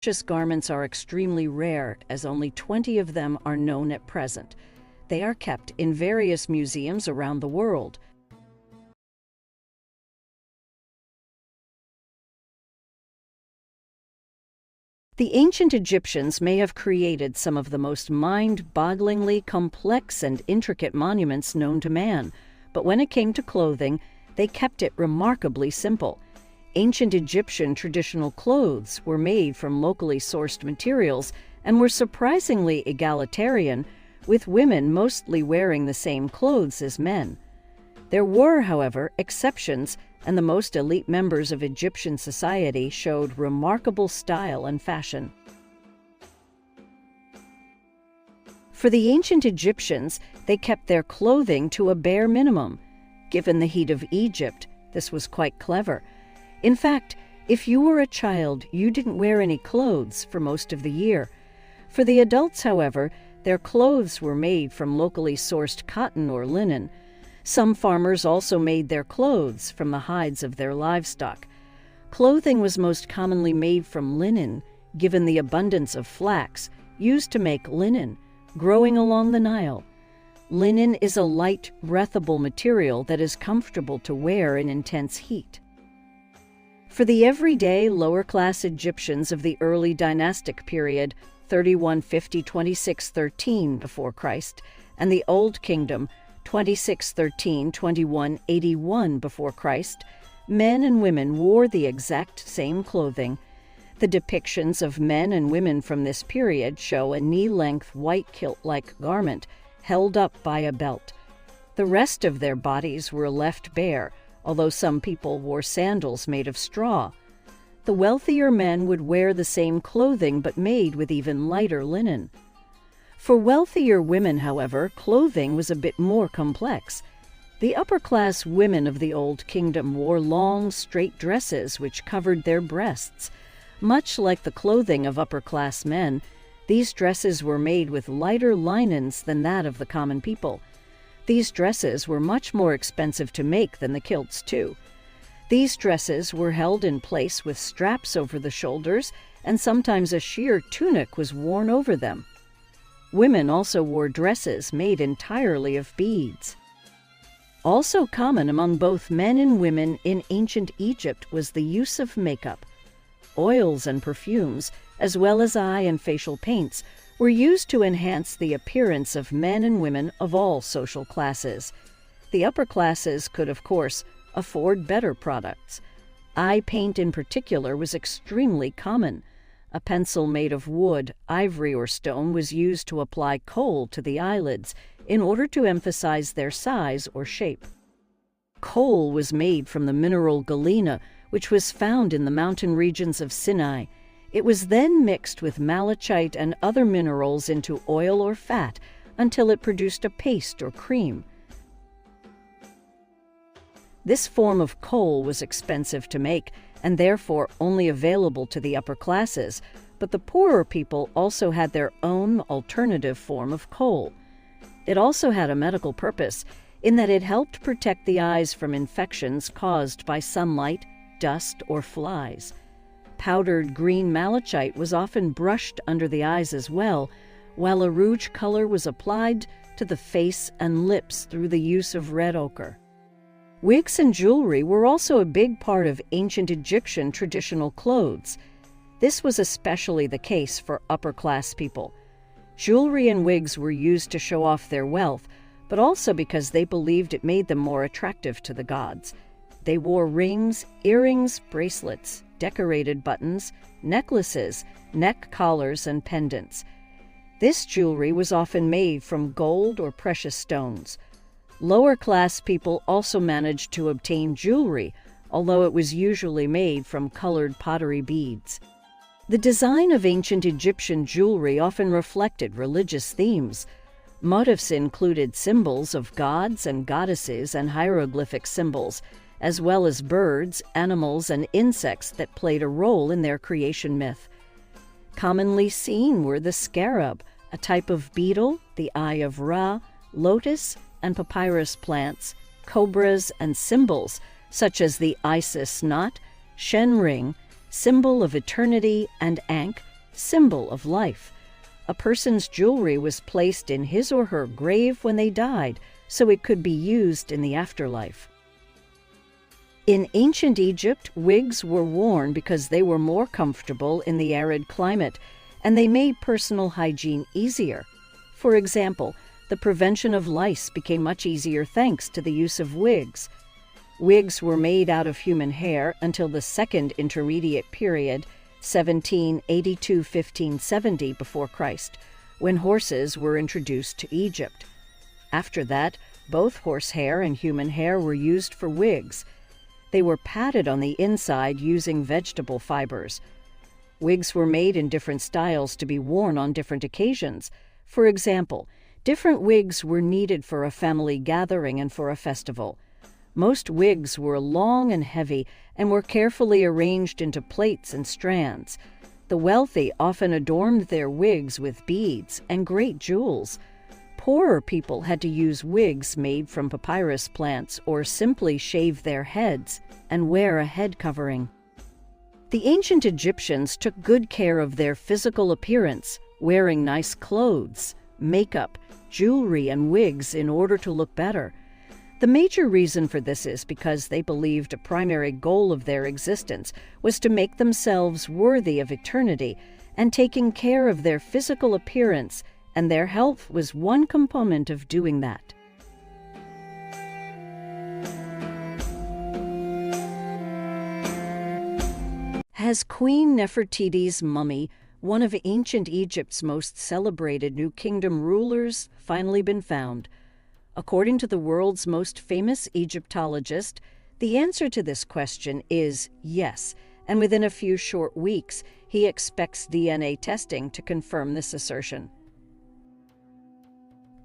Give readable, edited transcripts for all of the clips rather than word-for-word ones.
Precious garments are extremely rare, as only 20 of them are known at present. They are kept in various museums around the world. The ancient Egyptians may have created some of the most mind-bogglingly complex and intricate monuments known to man, but when it came to clothing, they kept it remarkably simple. Ancient Egyptian traditional clothes were made from locally sourced materials and were surprisingly egalitarian, with women mostly wearing the same clothes as men. There were, however, exceptions, and the most elite members of Egyptian society showed remarkable style and fashion. For the ancient Egyptians, they kept their clothing to a bare minimum. Given the heat of Egypt, this was quite clever. In fact, if you were a child, you didn't wear any clothes for most of the year. For the adults, however, their clothes were made from locally sourced cotton or linen. Some farmers also made their clothes from the hides of their livestock. Clothing was most commonly made from linen, given the abundance of flax used to make linen, growing along the Nile. Linen is a light, breathable material that is comfortable to wear in intense heat. For the everyday lower-class Egyptians of the early dynastic period, 3150–2613 before Christ, and the Old Kingdom, 2613–2181 before Christ, men and women wore the exact same clothing. The depictions of men and women from this period show a knee-length white kilt-like garment held up by a belt. The rest of their bodies were left bare, although some people wore sandals made of straw. The wealthier men would wear the same clothing but made with even lighter linen. For wealthier women, however, clothing was a bit more complex. The upper-class women of the Old Kingdom wore long, straight dresses which covered their breasts. Much like the clothing of upper-class men, these dresses were made with lighter linens than that of the common people. These dresses were much more expensive to make than the kilts, too. These dresses were held in place with straps over the shoulders, and sometimes a sheer tunic was worn over them. Women also wore dresses made entirely of beads. Also common among both men and women in ancient Egypt was the use of makeup. Oils and perfumes, as well as eye and facial paints, were used to enhance the appearance of men and women of all social classes. The upper classes could, of course, afford better products. Eye paint in particular was extremely common. A pencil made of wood, ivory, or stone was used to apply kohl to the eyelids in order to emphasize their size or shape. Kohl was made from the mineral galena, which was found in the mountain regions of Sinai. It was then mixed with malachite and other minerals into oil or fat until it produced a paste or cream. This form of kohl was expensive to make and therefore only available to the upper classes, but the poorer people also had their own alternative form of kohl. It also had a medical purpose in that it helped protect the eyes from infections caused by sunlight, dust, or flies. Powdered green malachite was often brushed under the eyes as well, while a rouge color was applied to the face and lips through the use of red ochre. Wigs and jewelry were also a big part of ancient Egyptian traditional clothes. This was especially the case for upper-class people. Jewelry and wigs were used to show off their wealth, but also because they believed it made them more attractive to the gods. They wore rings, earrings, bracelets, decorated buttons, necklaces, neck collars, and pendants. This jewelry was often made from gold or precious stones. Lower-class people also managed to obtain jewelry, although it was usually made from colored pottery beads. The design of ancient Egyptian jewelry often reflected religious themes. Motifs included symbols of gods and goddesses and hieroglyphic symbols, as well as birds, animals, and insects that played a role in their creation myth. Commonly seen were the scarab, a type of beetle, the eye of Ra, lotus, and papyrus plants, cobras, and symbols such as the Isis knot, Shen ring, symbol of eternity, and Ankh, symbol of life. A person's jewelry was placed in his or her grave when they died, so it could be used in the afterlife. In ancient Egypt, wigs were worn because they were more comfortable in the arid climate, and they made personal hygiene easier. For example, the prevention of lice became much easier thanks to the use of wigs. Wigs were made out of human hair until the Second Intermediate Period, 1782–1570 before Christ, when horses were introduced to Egypt. After that, both horsehair and human hair were used for wigs. They were padded on the inside using vegetable fibers. Wigs were made in different styles to be worn on different occasions. For example, different wigs were needed for a family gathering and for a festival. Most wigs were long and heavy and were carefully arranged into plaits and strands. The wealthy often adorned their wigs with beads and great jewels. Poorer people had to use wigs made from papyrus plants or simply shave their heads and wear a head covering. The ancient Egyptians took good care of their physical appearance, wearing nice clothes, makeup, jewelry, and wigs in order to look better. The major reason for this is because they believed a primary goal of their existence was to make themselves worthy of eternity, and taking care of their physical appearance and their health was one component of doing that. Has Queen Nefertiti's mummy, one of ancient Egypt's most celebrated New Kingdom rulers, finally been found? According to the world's most famous Egyptologist, the answer to this question is yes, and within a few short weeks, he expects DNA testing to confirm this assertion.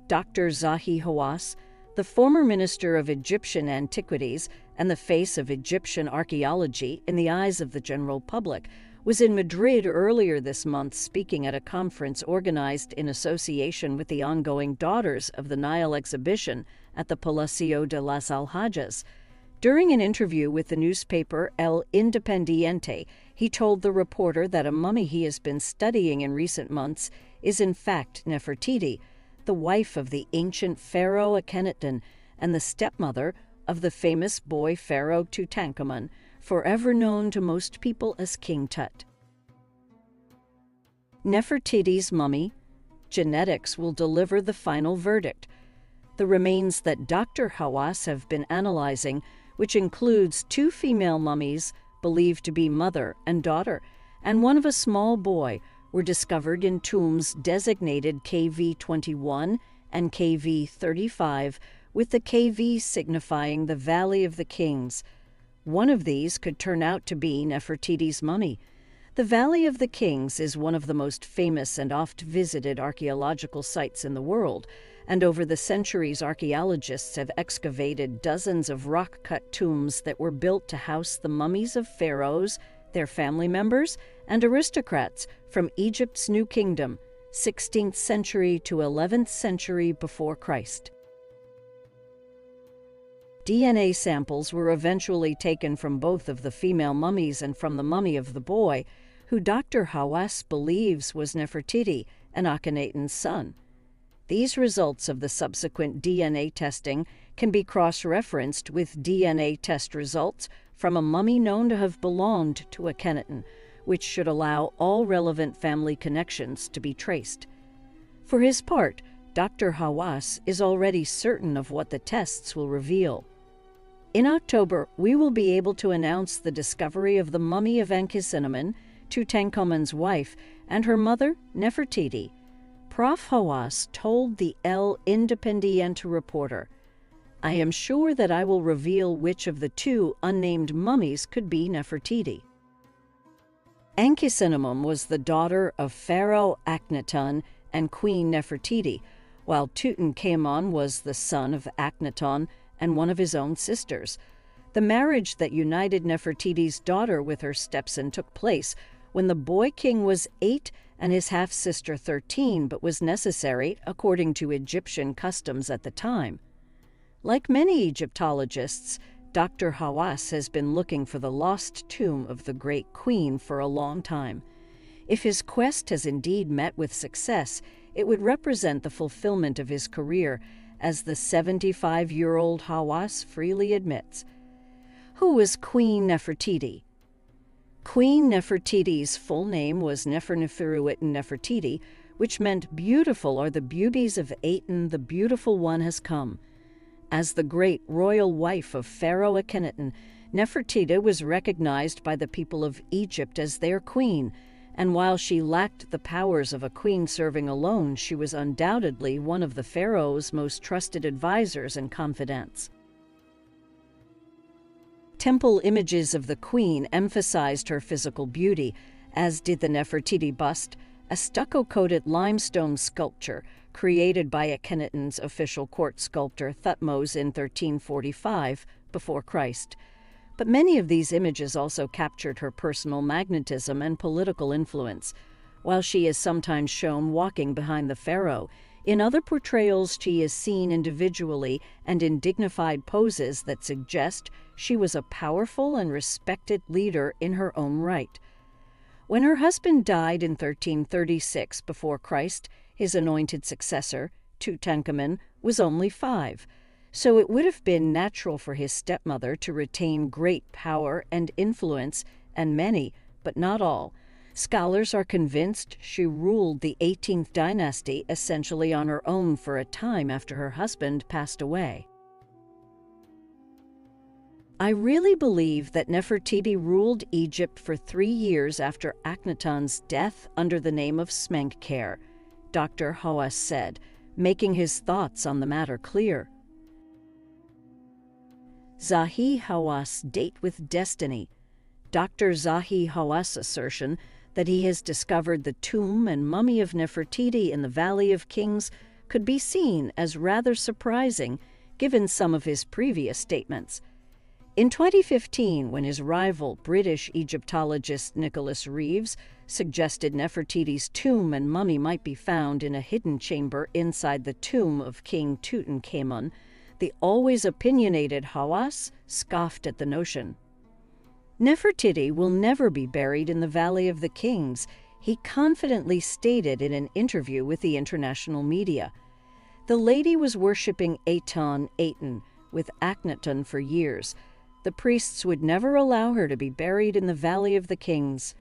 Dr. Zahi Hawass, the former minister of Egyptian antiquities and the face of Egyptian archaeology in the eyes of the general public, was in Madrid earlier this month speaking at a conference organized in association with the ongoing Daughters of the Nile exhibition at the Palacio de las Alhajas. During an interview with the newspaper El Independiente, he told the reporter that a mummy he has been studying in recent months is in fact Nefertiti, the wife of the ancient pharaoh Akhenaten and the stepmother of the famous boy pharaoh Tutankhamun, forever known to most people as King Tut. Nefertiti's mummy, genetics will deliver the final verdict. The remains that Dr. Hawass have been analyzing, which includes 2 female mummies believed to be mother and daughter, and one of a small boy, were discovered in tombs designated KV-21 and KV-35, with the KV signifying the Valley of the Kings. One of these could turn out to be Nefertiti's mummy. The Valley of the Kings is one of the most famous and oft-visited archaeological sites in the world, and over the centuries archaeologists have excavated dozens of rock-cut tombs that were built to house the mummies of pharaohs, their family members, and aristocrats from Egypt's New Kingdom, 16th century to 11th century before Christ. DNA samples were eventually taken from both of the female mummies and from the mummy of the boy, who Dr. Hawass believes was Nefertiti and Akhenaten's son. These results of the subsequent DNA testing can be cross-referenced with DNA test results from a mummy known to have belonged to Akhenaten, which should allow all relevant family connections to be traced. For his part, Dr. Hawass is already certain of what the tests will reveal. In October, we will be able to announce the discovery of the mummy of Ankhesenamun, Tutankhamun's wife, and her mother, Nefertiti. Prof. Hawass told the El Independiente reporter, "I am sure that I will reveal which of the 2 unnamed mummies could be Nefertiti." Ankhesenamun was the daughter of Pharaoh Akhenaten and Queen Nefertiti, while Tutankhamun was the son of Akhenaten and one of his own sisters. The marriage that united Nefertiti's daughter with her stepson took place when the boy king was 8 and his half-sister 13, but was necessary according to Egyptian customs at the time. Like many Egyptologists, Dr. Hawass has been looking for the lost tomb of the great queen for a long time. If his quest has indeed met with success, it would represent the fulfillment of his career, as the 75-year-old Hawass freely admits. Who was Queen Nefertiti? Queen Nefertiti's full name was Nefertiti, which meant beautiful are the beauties of Aten, the beautiful one has come. As the great royal wife of Pharaoh Akhenaten, Nefertiti was recognized by the people of Egypt as their queen, and while she lacked the powers of a queen serving alone, she was undoubtedly one of the pharaoh's most trusted advisors and confidants. Temple images of the queen emphasized her physical beauty, as did the Nefertiti bust, a stucco-coated limestone sculpture created by Akhenaten's official court sculptor Thutmose in 1345 before Christ. But many of these images also captured her personal magnetism and political influence. While she is sometimes shown walking behind the pharaoh, in other portrayals she is seen individually and in dignified poses that suggest she was a powerful and respected leader in her own right. When her husband died in 1336 before Christ, his anointed successor, Tutankhamun, was only 5. So it would have been natural for his stepmother to retain great power and influence, and many, but not all, scholars are convinced she ruled the 18th dynasty essentially on her own for a time after her husband passed away. I really believe that Nefertiti ruled Egypt for 3 years after Akhenaten's death under the name of Smenkhkare, Dr. Hawass said, making his thoughts on the matter clear. Zahi Hawass date with destiny. Dr. Zahi Hawass' assertion that he has discovered the tomb and mummy of Nefertiti in the Valley of Kings could be seen as rather surprising given some of his previous statements. In 2015, when his rival, British Egyptologist Nicholas Reeves, suggested Nefertiti's tomb and mummy might be found in a hidden chamber inside the tomb of King Tutankhamun, the always opinionated Hawass scoffed at the notion. Nefertiti will never be buried in the Valley of the Kings, he confidently stated in an interview with the international media. The lady was worshipping Aten with Akhenaten for years. The priests would never allow her to be buried in the Valley of the Kings.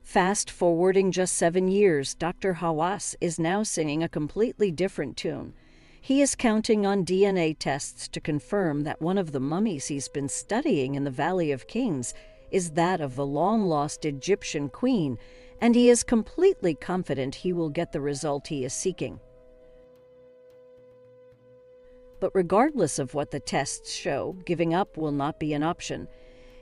Fast forwarding just 7 years, Dr. Hawass is now singing a completely different tune. He is counting on DNA tests to confirm that one of the mummies he's been studying in the Valley of Kings is that of the long-lost Egyptian queen, and he is completely confident he will get the result he is seeking. But regardless of what the tests show, giving up will not be an option.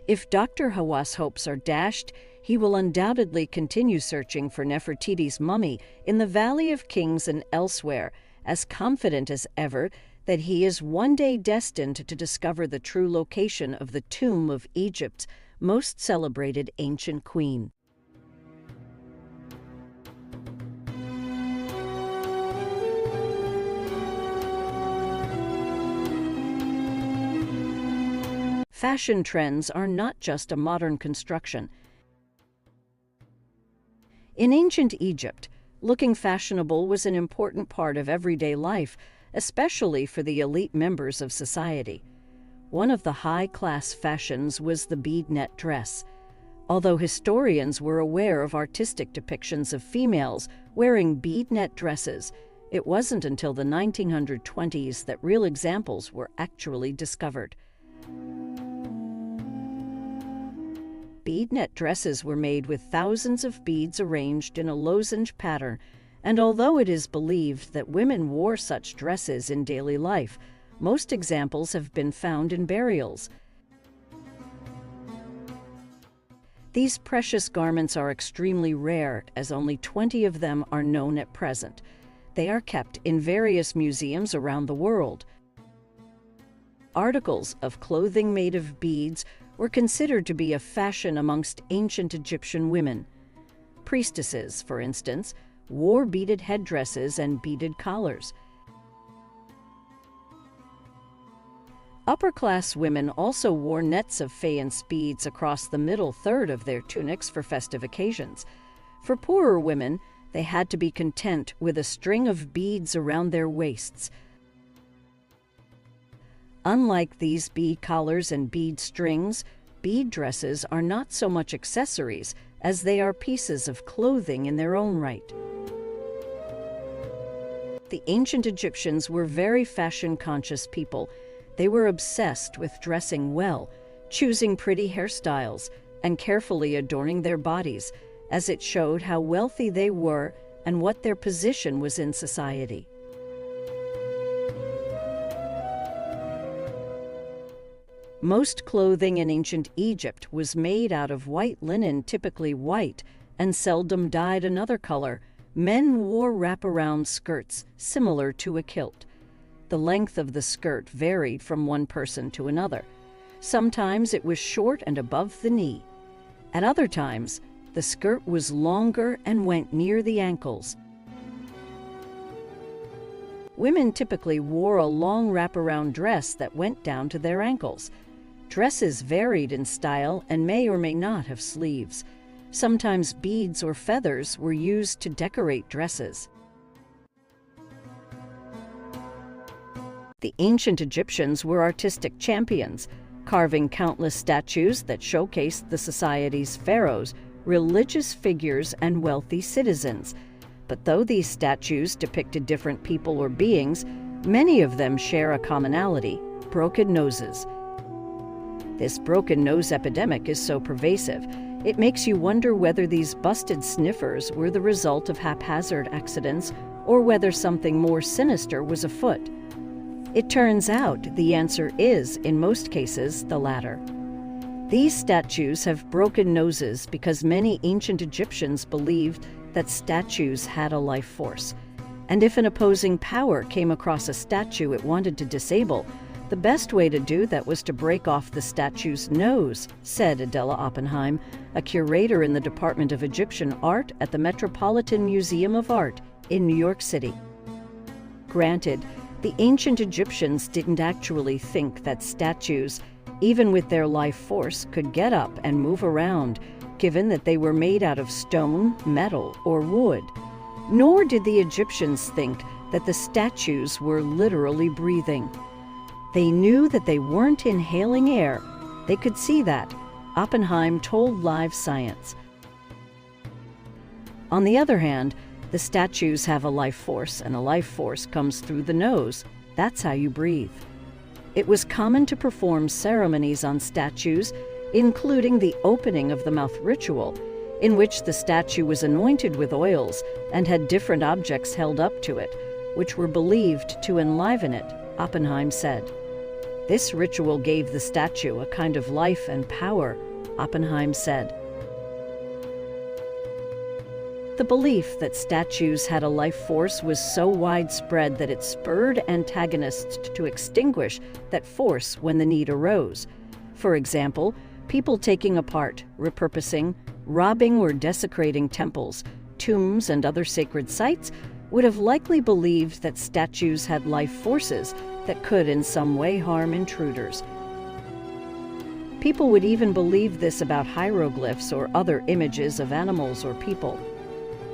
If Dr. Hawass' hopes are dashed, he will undoubtedly continue searching for Nefertiti's mummy in the Valley of Kings and elsewhere, as confident as ever that he is one day destined to discover the true location of the tomb of Egypt's most celebrated ancient queen. Fashion trends are not just a modern construction. In ancient Egypt, looking fashionable was an important part of everyday life, especially for the elite members of society. One of the high-class fashions was the bead net dress. Although historians were aware of artistic depictions of females wearing bead net dresses, it wasn't until the 1920s that real examples were actually discovered. Bead net dresses were made with thousands of beads arranged in a lozenge pattern, and although it is believed that women wore such dresses in daily life, most examples have been found in burials. These precious garments are extremely rare, as only 20 of them are known at present. They are kept in various museums around the world. Articles of clothing made of beads were considered to be a fashion amongst ancient Egyptian women. Priestesses, for instance, wore beaded headdresses and beaded collars. Upper-class women also wore nets of faience beads across the middle third of their tunics for festive occasions. For poorer women, they had to be content with a string of beads around their waists. Unlike these bead collars and bead strings, bead dresses are not so much accessories as they are pieces of clothing in their own right. The ancient Egyptians were very fashion-conscious people. They were obsessed with dressing well, choosing pretty hairstyles, and carefully adorning their bodies, as it showed how wealthy they were and what their position was in society. Most clothing in ancient Egypt was made out of white linen, typically white, and seldom dyed another color. Men wore wraparound skirts, similar to a kilt. The length of the skirt varied from one person to another. Sometimes it was short and above the knee. At other times, the skirt was longer and went near the ankles. Women typically wore a long wraparound dress that went down to their ankles. Dresses varied in style and may or may not have sleeves. Sometimes beads or feathers were used to decorate dresses. The ancient Egyptians were artistic champions, carving countless statues that showcased the society's pharaohs, religious figures, and wealthy citizens. But though these statues depicted different people or beings, many of them share a commonality: broken noses. This broken nose epidemic is so pervasive, it makes you wonder whether these busted sniffers were the result of haphazard accidents or whether something more sinister was afoot. It turns out the answer is, in most cases, the latter. These statues have broken noses because many ancient Egyptians believed that statues had a life force. And if an opposing power came across a statue it wanted to disable, the best way to do that was to break off the statue's nose, said Adela Oppenheim, a curator in the Department of Egyptian Art at the Metropolitan Museum of Art in New York City. Granted, the ancient Egyptians didn't actually think that statues, even with their life force, could get up and move around, given that they were made out of stone, metal, or wood. Nor did the Egyptians think that the statues were literally breathing. They knew that they weren't inhaling air. They could see that, Oppenheim told Live Science. On the other hand, the statues have a life force, and a life force comes through the nose. That's how you breathe. It was common to perform ceremonies on statues, including the opening of the mouth ritual, in which the statue was anointed with oils and had different objects held up to it, which were believed to enliven it, Oppenheim said. This ritual gave the statue a kind of life and power, Oppenheim said. The belief that statues had a life force was so widespread that it spurred antagonists to extinguish that force when the need arose. For example, people taking apart, repurposing, robbing or desecrating temples, tombs, and other sacred sites would have likely believed that statues had life forces that could in some way harm intruders. People would even believe this about hieroglyphs or other images of animals or people.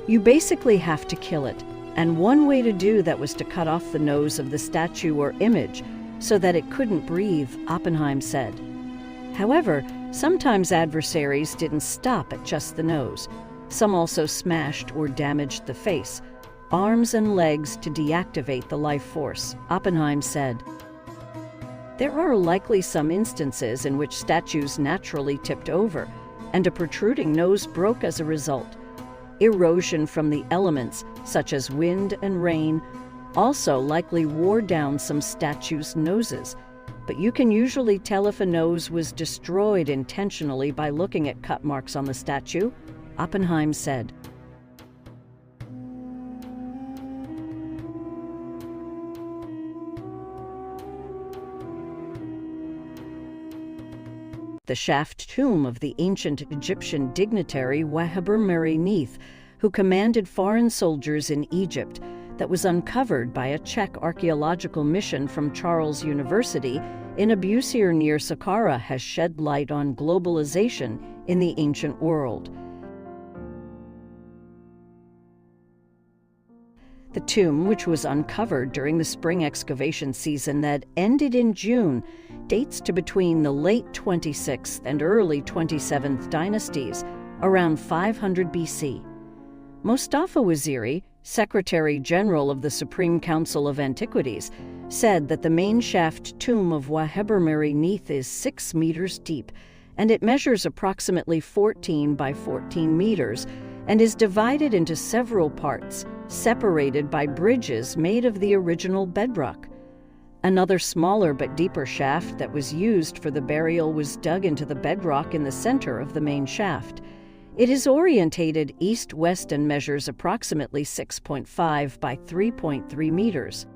You basically have to kill it, and one way to do that was to cut off the nose of the statue or image so that it couldn't breathe, Oppenheim said. However, sometimes adversaries didn't stop at just the nose. Some also smashed or damaged the face, arms and legs to deactivate the life force, Oppenheim said. There are likely some instances in which statues naturally tipped over, and a protruding nose broke as a result. Erosion from the elements, such as wind and rain, also likely wore down some statues' noses, but you can usually tell if a nose was destroyed intentionally by looking at cut marks on the statue, Oppenheim said. The shaft tomb of the ancient Egyptian dignitary Wahber Meri Neith, who commanded foreign soldiers in Egypt, that was uncovered by a Czech archaeological mission from Charles University, in Abusir near Saqqara has shed light on globalization in the ancient world. The tomb, which was uncovered during the spring excavation season that ended in June, dates to between the late 26th and early 27th dynasties, around 500 BC. Mustafa Waziri, Secretary General of the Supreme Council of Antiquities, said that the main shaft tomb of Wahebur Neith is 6 meters deep, and it measures approximately 14 by 14 meters and is divided into several parts, separated by bridges made of the original bedrock. Another smaller but deeper shaft that was used for the burial was dug into the bedrock in the center of the main shaft. It is orientated east-west and measures approximately 6.5 by 3.3 meters.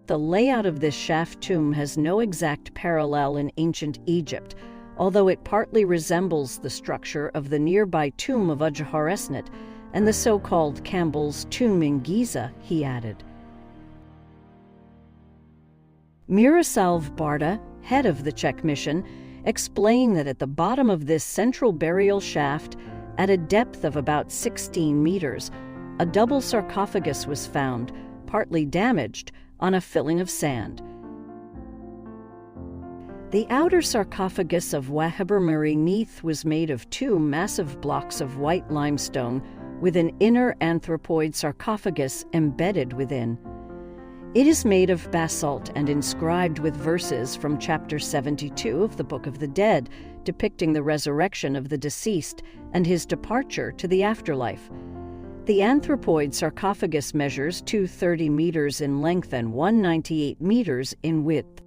The layout of this shaft tomb has no exact parallel in ancient Egypt, although it partly resembles the structure of the nearby tomb of Ujjaharesnet and the so-called Campbell's tomb in Giza, he added. Miroslav Barda, head of the Czech mission, explained that at the bottom of this central burial shaft, at a depth of about 16 meters, a double sarcophagus was found, partly damaged, on a filling of sand. The outer sarcophagus of Wahebur Neith was made of 2 massive blocks of white limestone with an inner anthropoid sarcophagus embedded within. It is made of basalt and inscribed with verses from chapter 72 of the Book of the Dead, depicting the resurrection of the deceased and his departure to the afterlife. The anthropoid sarcophagus measures 230 meters in length and 198 meters in width.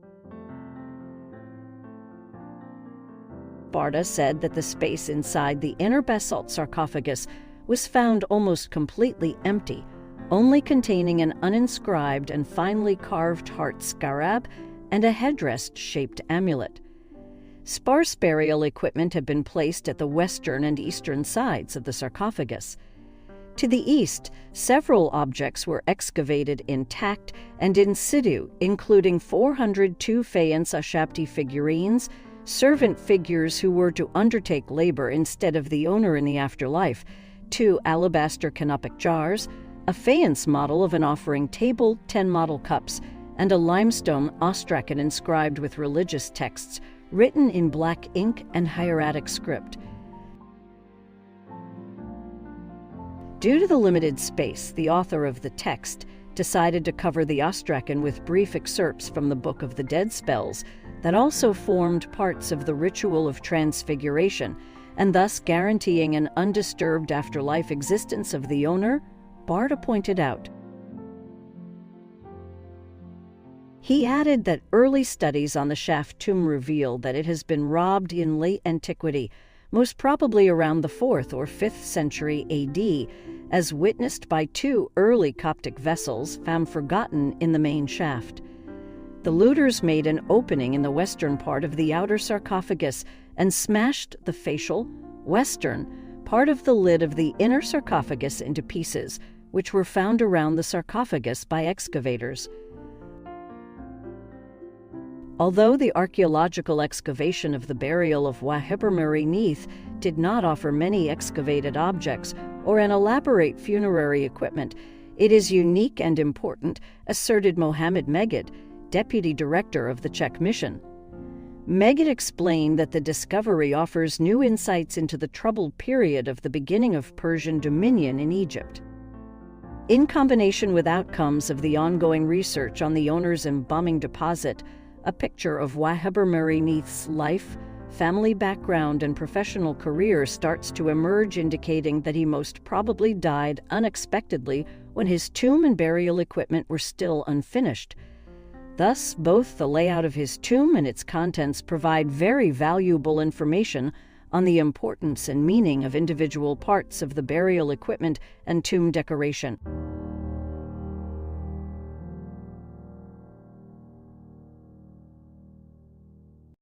Barda said that the space inside the inner basalt sarcophagus was found almost completely empty, only containing an uninscribed and finely carved heart scarab and a headdress-shaped amulet. Sparse burial equipment had been placed at the western and eastern sides of the sarcophagus. To the east, several objects were excavated intact and in situ, including 402 faience Ashapti figurines, servant figures who were to undertake labor instead of the owner in the afterlife, 2 alabaster canopic jars, a faience model of an offering table, 10 model cups, and a limestone ostracon inscribed with religious texts written in black ink and hieratic script. Due to the limited space, the author of the text decided to cover the ostracon with brief excerpts from the Book of the Dead spells that also formed parts of the ritual of transfiguration, and thus guaranteeing an undisturbed afterlife existence of the owner, Barda pointed out. He added that early studies on the shaft tomb reveal that it has been robbed in late antiquity, most probably around the 4th or 5th century AD, as witnessed by 2 early Coptic vessels found forgotten in the main shaft. The looters made an opening in the western part of the outer sarcophagus and smashed the facial, western, part of the lid of the inner sarcophagus into pieces, which were found around the sarcophagus by excavators. Although the archaeological excavation of the burial of Wahebur Neith did not offer many excavated objects or an elaborate funerary equipment, it is unique and important, asserted Mohammed Megid, deputy director of the Czech mission. Megid explained that the discovery offers new insights into the troubled period of the beginning of Persian dominion in Egypt. In combination with outcomes of the ongoing research on the owner's embalming deposit, a picture of Wahebur Neith's life, family background, and professional career starts to emerge, indicating that he most probably died unexpectedly when his tomb and burial equipment were still unfinished. Thus, both the layout of his tomb and its contents provide very valuable information on the importance and meaning of individual parts of the burial equipment and tomb decoration.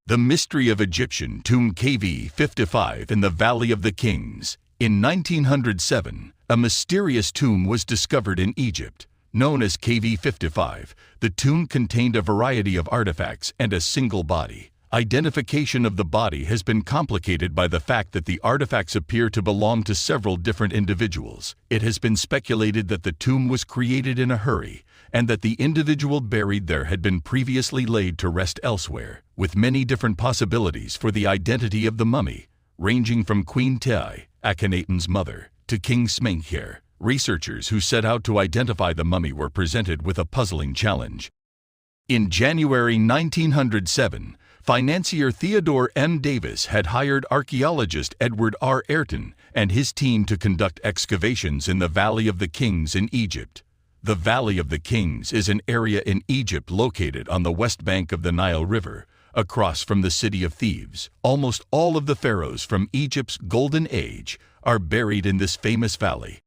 The Mystery of Egyptian Tomb KV 55 in the Valley of the Kings. In 1907, a mysterious tomb was discovered in Egypt. Known as KV-55, the tomb contained a variety of artifacts and a single body. Identification of the body has been complicated by the fact that the artifacts appear to belong to several different individuals. It has been speculated that the tomb was created in a hurry and that the individual buried there had been previously laid to rest elsewhere, with many different possibilities for the identity of the mummy, ranging from Queen Tiye, Akhenaten's mother, to King Smenkhare. Researchers who set out to identify the mummy were presented with a puzzling challenge. In January 1907, financier Theodore M. Davis had hired archaeologist Edward R. Ayrton and his team to conduct excavations in the Valley of the Kings in Egypt. The Valley of the Kings is an area in Egypt located on the west bank of the Nile River, across from the city of Thebes. Almost all of the pharaohs from Egypt's Golden Age are buried in this famous valley.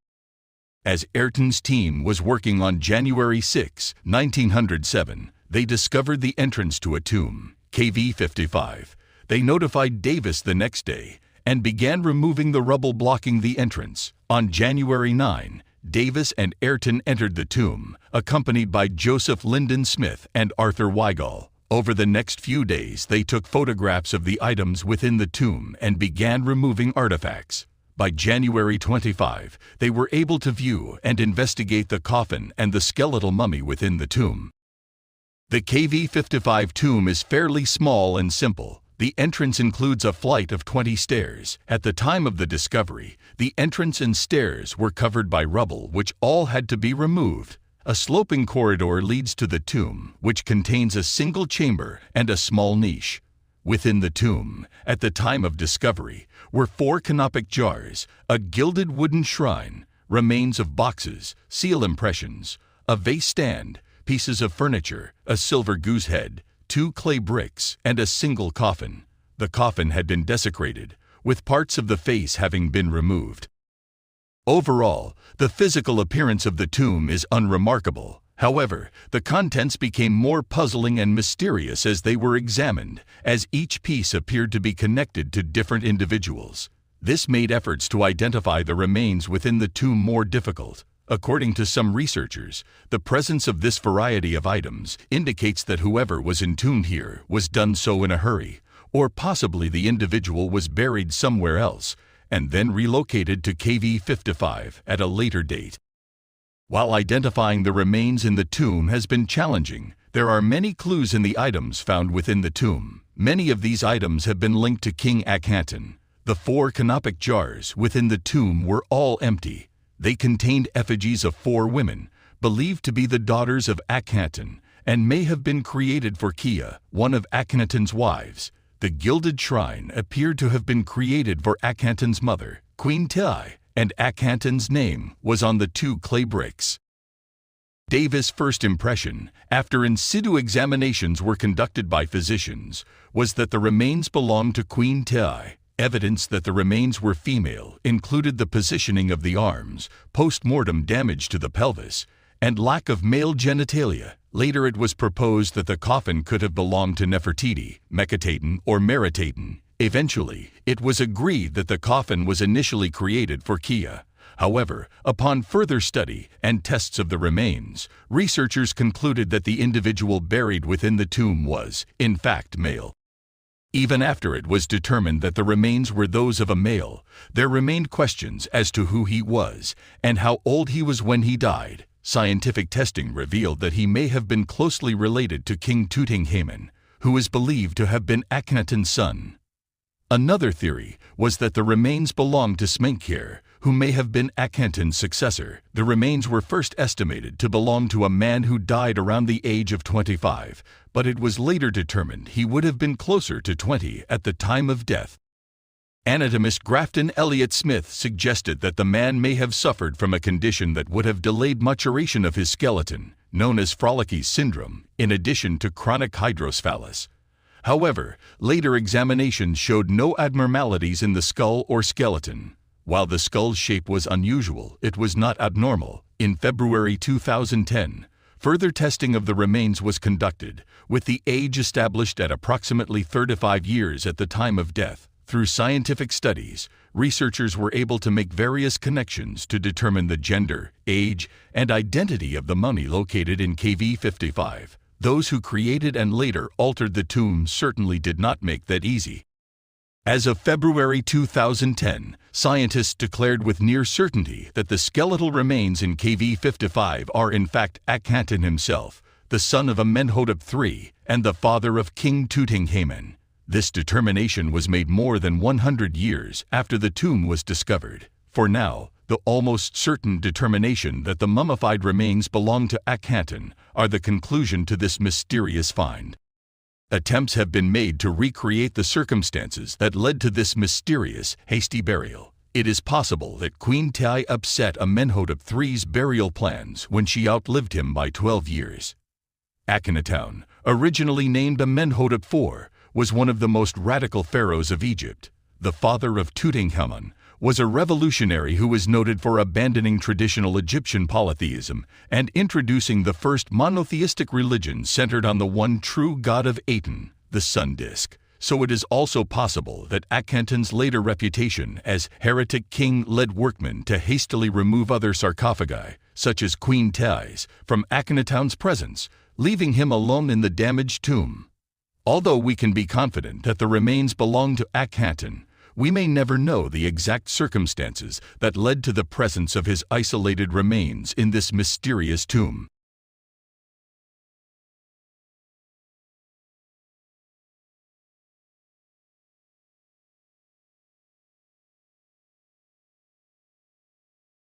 As Ayrton's team was working on January 6, 1907, they discovered the entrance to a tomb, KV-55. They notified Davis the next day and began removing the rubble blocking the entrance. On January 9, Davis and Ayrton entered the tomb, accompanied by Joseph Lyndon Smith and Arthur Weigall. Over the next few days, they took photographs of the items within the tomb and began removing artifacts. By January 25, they were able to view and investigate the coffin and the skeletal mummy within the tomb. The KV-55 tomb is fairly small and simple. The entrance includes a flight of 20 stairs. At the time of the discovery, the entrance and stairs were covered by rubble, which all had to be removed. A sloping corridor leads to the tomb, which contains a single chamber and a small niche. Within the tomb, at the time of discovery, were 4 canopic jars, a gilded wooden shrine, remains of boxes, seal impressions, a vase stand, pieces of furniture, a silver goose head, 2 clay bricks, and a single coffin. The coffin had been desecrated, with parts of the face having been removed. Overall, the physical appearance of the tomb is unremarkable. However, the contents became more puzzling and mysterious as they were examined, as each piece appeared to be connected to different individuals. This made efforts to identify the remains within the tomb more difficult. According to some researchers, the presence of this variety of items indicates that whoever was entombed here was done so in a hurry, or possibly the individual was buried somewhere else and then relocated to KV-55 at a later date. While identifying the remains in the tomb has been challenging, there are many clues in the items found within the tomb. Many of these items have been linked to King Akhenaten. The 4 canopic jars within the tomb were all empty. They contained effigies of 4 women, believed to be the daughters of Akhenaten, and may have been created for Kia, one of Akhenaten's wives. The gilded shrine appeared to have been created for Akhenaten's mother, Queen Tiye, and Akhenaten's name was on the 2 clay bricks. Davis' first impression, after in situ examinations were conducted by physicians, was that the remains belonged to Queen Tiye. Evidence that the remains were female included the positioning of the arms, post-mortem damage to the pelvis, and lack of male genitalia. Later it was proposed that the coffin could have belonged to Nefertiti, Meketaten, or Meritaten. Eventually, it was agreed that the coffin was initially created for Kia. However, upon further study and tests of the remains, researchers concluded that the individual buried within the tomb was, in fact, male. Even after it was determined that the remains were those of a male, there remained questions as to who he was and how old he was when he died. Scientific testing revealed that he may have been closely related to King Tutankhamun, who is believed to have been Akhenaten's son. Another theory was that the remains belonged to Smenkhare, who may have been Akhenaten's successor. The remains were first estimated to belong to a man who died around the age of 25, but it was later determined he would have been closer to 20 at the time of death. Anatomist Grafton Elliott Smith suggested that the man may have suffered from a condition that would have delayed maturation of his skeleton, known as Frolicki's syndrome, in addition to chronic hydrocephalus. However, later examinations showed no abnormalities in the skull or skeleton. While the skull's shape was unusual, it was not abnormal. In February 2010, further testing of the remains was conducted, with the age established at approximately 35 years at the time of death. Through scientific studies, researchers were able to make various connections to determine the gender, age, and identity of the mummy located in KV 55. Those who created and later altered the tomb certainly did not make that easy. As of February 2010, scientists declared with near certainty that the skeletal remains in KV 55 are in fact Akhenaten himself, the son of Amenhotep III and the father of King Tutankhamun. This determination was made more than 100 years after the tomb was discovered. For now, the almost certain determination that the mummified remains belong to Akhenaten are the conclusion to this mysterious find. Attempts have been made to recreate the circumstances that led to this mysterious, hasty burial. It is possible that Queen Tai upset Amenhotep III's burial plans when she outlived him by 12 years. Akhenaten, originally named Amenhotep IV, was one of the most radical pharaohs of Egypt. The father of Tutankhamun was a revolutionary who was noted for abandoning traditional Egyptian polytheism and introducing the first monotheistic religion centered on the one true god of Aten, the sun disk. So it is also possible that Akhenaten's later reputation as heretic king led workmen to hastily remove other sarcophagi, such as Queen Tai's, from Akhenaten's presence, leaving him alone in the damaged tomb. Although we can be confident that the remains belong to Akhenaten, we may never know the exact circumstances that led to the presence of his isolated remains in this mysterious tomb.